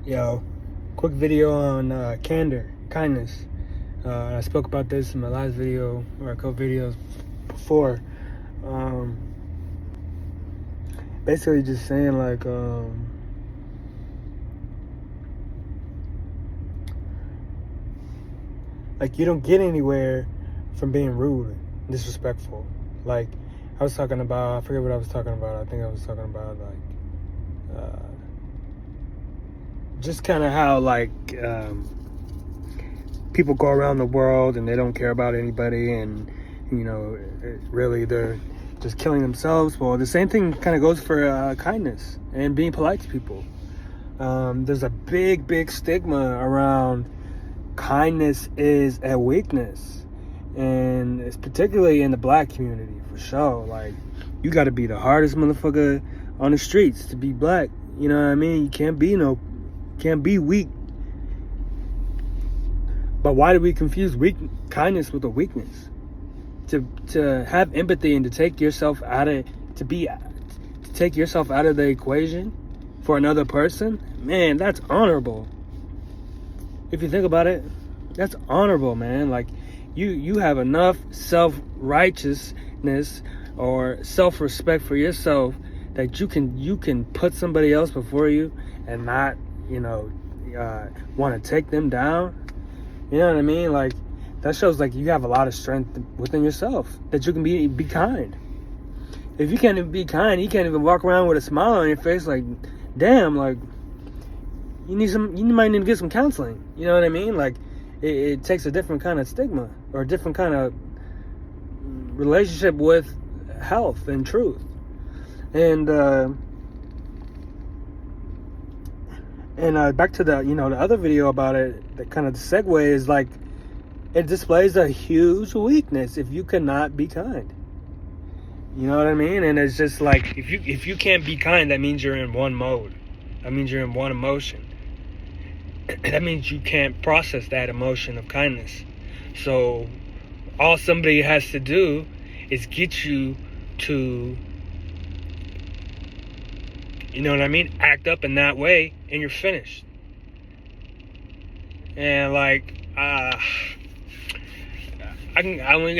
Yo, quick video on candor, kindness. I spoke about this in my last video or a couple videos before. Um, Basically, just saying like you don't get anywhere from being rude, and disrespectful. Like I was talking about, I forget what I was talking about. I think I was talking about just kind of how people go around the world and they don't care about anybody, and really they're just killing themselves. Well, the same thing kind of goes for kindness and being polite to people. There's a big stigma around kindness is a weakness, and it's particularly in the black community for sure. Like, you got to be the hardest motherfucker on the streets to be black. You know what I mean? You can't be weak. But why do we confuse kindness with a weakness? To have empathy and to take yourself out of the equation for another person, man, that's honorable. If you think about it, that's honorable, man. Like, you have enough self-righteousness or self-respect for yourself that you can put somebody else before you and not want to take them down. You know what I mean? Like, that shows like you have a lot of strength within yourself, that you can be kind. If you can't even be kind, you can't even walk around with a smile on your face. Like, damn, like you might need to get some counseling. You know what I mean? Like, it takes a different kind of stigma or a different kind of relationship with health and truth. And back to the the other video about it, the kind of the segue is like, it displays a huge weakness if you cannot be kind. You know what I mean? And it's just like, if you can't be kind, that means you're in one mode. That means you're in one emotion. That means you can't process that emotion of kindness. So all somebody has to do is get you to, you know what I mean, act up in that way, and you're finished. And like, only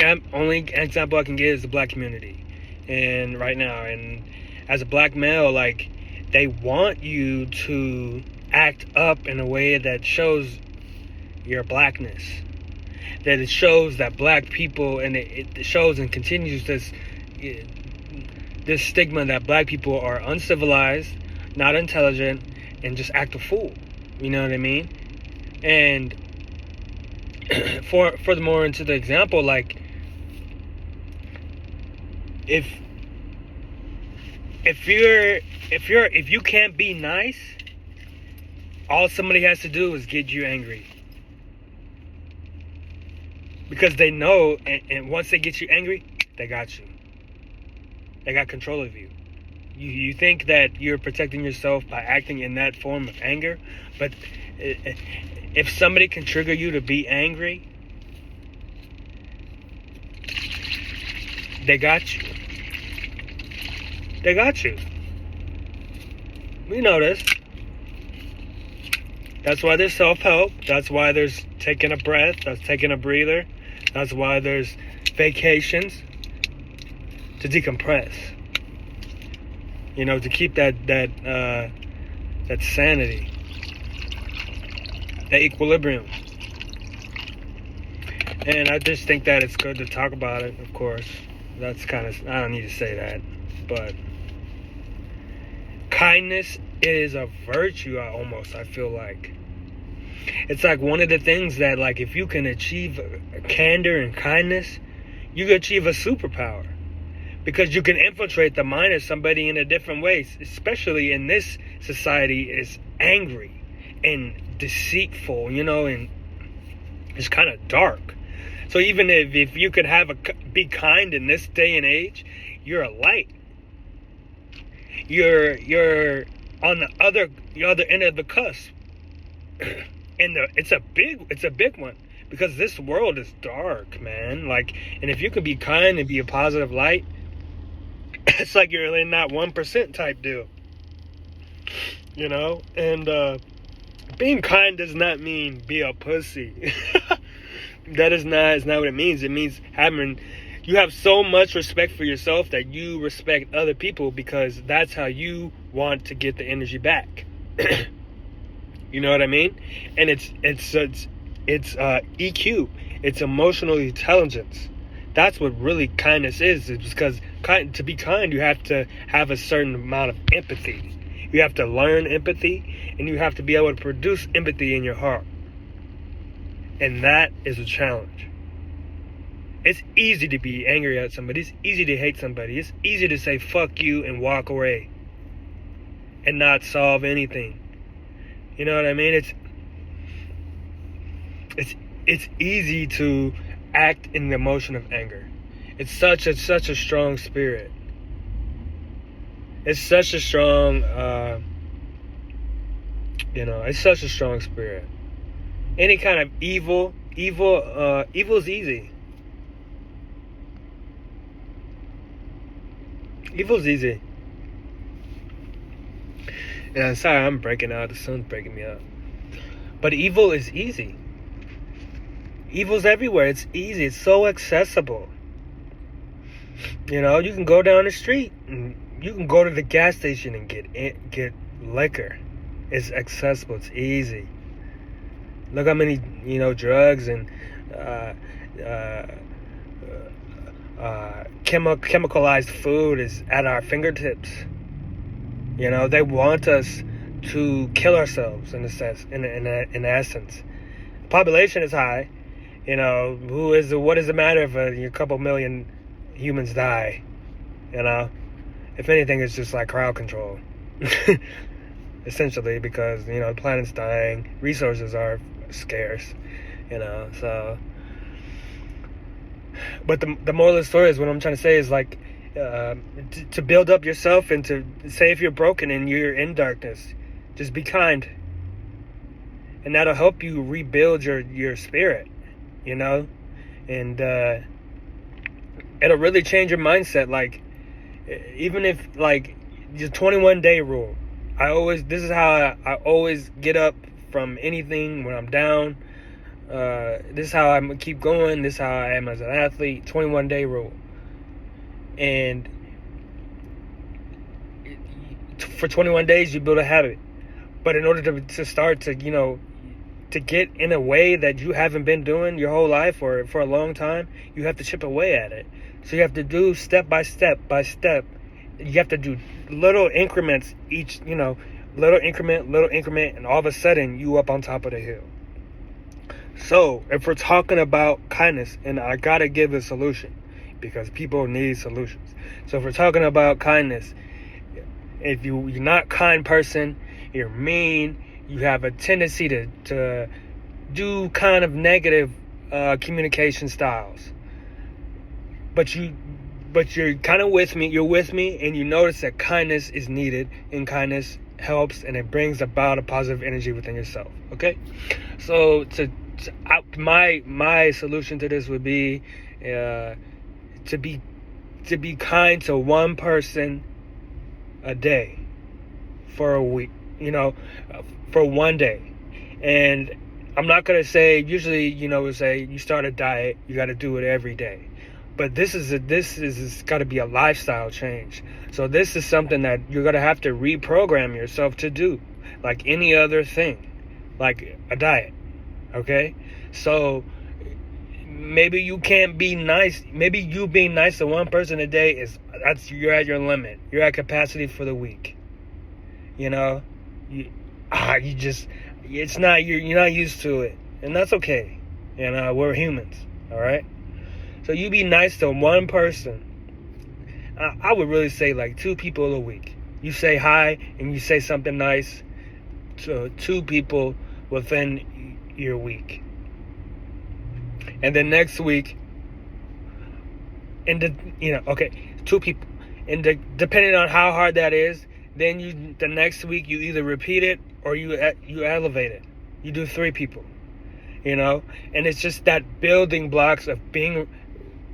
example I can give is the black community, and right now, and as a black male, like, they want you to act up in a way that shows your blackness, that it shows that black people, and it shows and continues this stigma that black people are uncivilized, not intelligent, and just act a fool. You know what I mean? And furthermore, into the example, like, if you can't be nice, all somebody has to do is get you angry, because they know, and once they get you angry, they got you. They got control of you. You think that you're protecting yourself by acting in that form of anger, but if somebody can trigger you to be angry, they got you. They got you. We know this. That's why there's self-help. That's why there's taking a breath. That's taking a breather. That's why there's vacations, to decompress. You know, to keep that sanity, that equilibrium. And I just think that it's good to talk about it, of course. That's kind of, I don't need to say that, but kindness is a virtue. I feel like it's like one of the things that, like, if you can achieve candor and kindness, you can achieve a superpower, because you can infiltrate the mind of somebody in a different way, especially in this society is angry and deceitful, and it's kind of dark. So even if you could be kind in this day and age, you're a light. You're on the other end of the cusp, and it's a big one, because this world is dark, man. Like, and if you can be kind and be a positive light, it's like you're in that 1% type deal, and Being kind does not mean be a pussy. That is not what it means. It means you have so much respect for yourself that you respect other people, because that's how you want to get the energy back. You know what I mean? And it's EQ. It's emotional intelligence. That's what really kindness is. It's because to be kind, you have to have a certain amount of empathy. You have to learn empathy, and you have to be able to produce empathy in your heart. And that is a challenge. It's easy to be angry at somebody. It's easy to hate somebody. It's easy to say fuck you and walk away and not solve anything. You know what I mean? It's easy to act in the emotion of anger. It's such a strong spirit. It's such a strong, it's such a strong spirit. Any kind of evil is easy. Evil's easy. And sorry, I'm breaking out. The sun's breaking me out. But evil is easy. Evil's everywhere. It's easy. It's so accessible. You know, you can go down the street and you can go to the gas station and get liquor. It's accessible. It's easy. Look how many, drugs and chemicalized food is at our fingertips. They want us to kill ourselves in a sense, in essence. Population is high. What does it matter if a couple million humans die? If anything, it's just like crowd control. Essentially, because, the planet's dying, resources are scarce, so. But the moral of the story is, what I'm trying to say is, like, to build up yourself, and to say if you're broken and you're in darkness, just be kind. And that'll help you rebuild your spirit, and it'll really change your mindset. Like, even if, like, your 21-day rule, this is how I always get up from anything when I'm down. This is how I'm gonna keep going. This is how I am as an athlete. 21-day rule. And for 21 days, you build a habit. But in order to start to get in a way that you haven't been doing your whole life or for a long time, you have to chip away at it. So you have to do step by step. You have to do little increments each, little increment, and all of a sudden you up on top of the hill. So if we're talking about kindness, and I gotta give a solution because people need solutions. So if we're talking about kindness, if you're not a kind person, you're mean, you have a tendency to do kind of negative communication styles, but you're kind of with me, and you notice that kindness is needed, and kindness helps, and it brings about a positive energy within yourself. Okay, so my solution to this would be to be kind to one person a day for a week, for one day. And I'm not gonna say, usually, we say you start a diet, you got to do it every day. But this is got to be a lifestyle change. So this is something that you're gonna have to reprogram yourself to do, like any other thing, like a diet. Okay, so maybe you can't be nice. Maybe you being nice to one person a day you're at your limit. You're at capacity for the week. You're not used to it, and that's okay. We're humans, all right. So you be nice to one person. I would really say like 2 people a week. You say hi and you say something nice to 2 people within your week. And then next week, 2 people. And depending on how hard that is, then the next week you either repeat it or you elevate it. You do 3 people. And it's just that building blocks of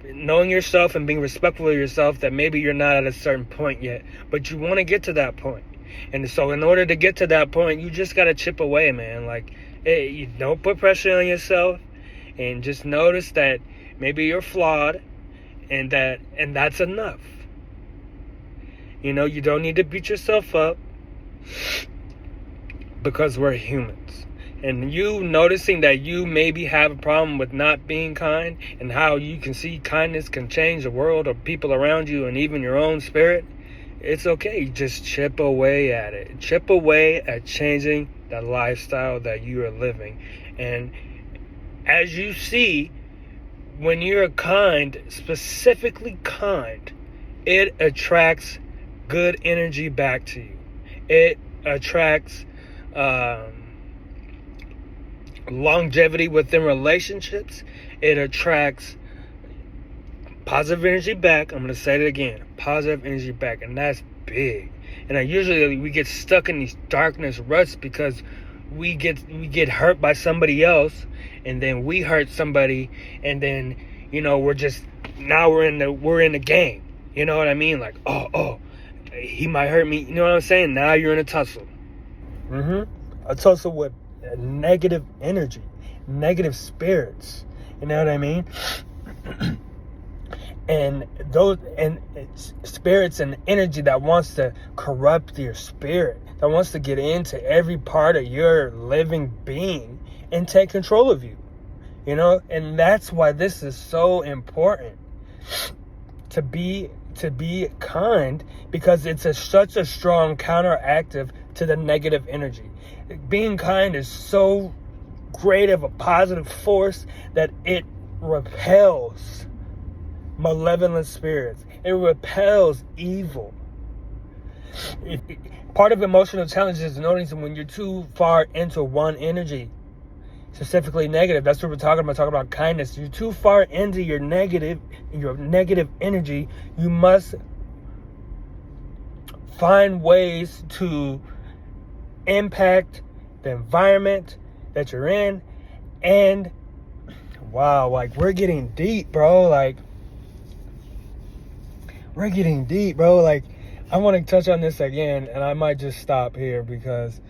knowing yourself and being respectful of yourself, that maybe you're not at a certain point yet, but you want to get to that point. And so in order to get to that point, you just got to chip away, man. Like, hey, you don't put pressure on yourself, and just notice that maybe you're flawed, and that's enough. You know, you don't need to beat yourself up, because we're humans. And you noticing that you maybe have a problem with not being kind, and how you can see kindness can change the world or people around you and even your own spirit, it's okay. Just chip away at it. Chip away at changing the lifestyle that you are living. And as you see, when you're kind, specifically kind, it attracts good energy back to you. It attracts longevity within relationships. It attracts positive energy back. I'm going to say it again. Positive energy back. And that's big. And usually we get stuck in these darkness ruts because we get hurt by somebody else, and then we hurt somebody, and then, you know, we're in the game. You know what I mean? Like, oh, he might hurt me. You know what I'm saying? Now you're in a tussle. A tussle with negative energy, negative spirits. You know what I mean? And those and spirits and energy that wants to corrupt your spirit, that wants to get into every part of your living being and take control of you. You know, and that's why this is so important to be kind, because it's such a strong counteractive to the negative energy. Being kind is so great of a positive force that it repels malevolent spirits. It repels evil. Part of emotional challenge is noticing when you're too far into one energy, specifically negative. That's what we're talking about. Talking about kindness. You're too far into your negative energy. You must find ways to impact the environment that you're in. And wow, like, we're getting deep, bro. Like, I want to touch on this again, and I might just stop here because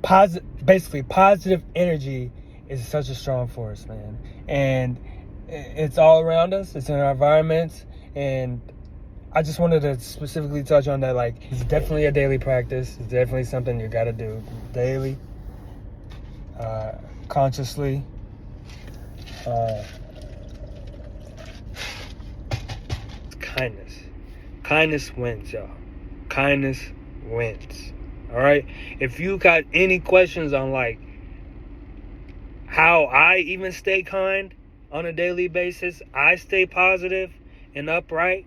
positive energy is such a strong force, man. And it's all around us. It's in our environments. And I just wanted to specifically touch on that. Like, it's definitely a daily practice. It's definitely something you got to do daily, consciously. Kindness wins, y'all. Kindness wins. All right. If you got any questions on like how I even stay kind on a daily basis, I stay positive and upright,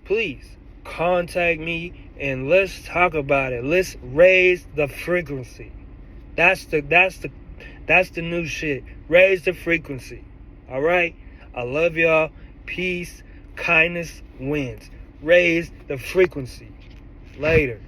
please contact me and let's talk about it. Let's raise the frequency. That's the new shit. Raise the frequency. All right. I love y'all. Peace. Kindness wins. Raise the frequency. Later.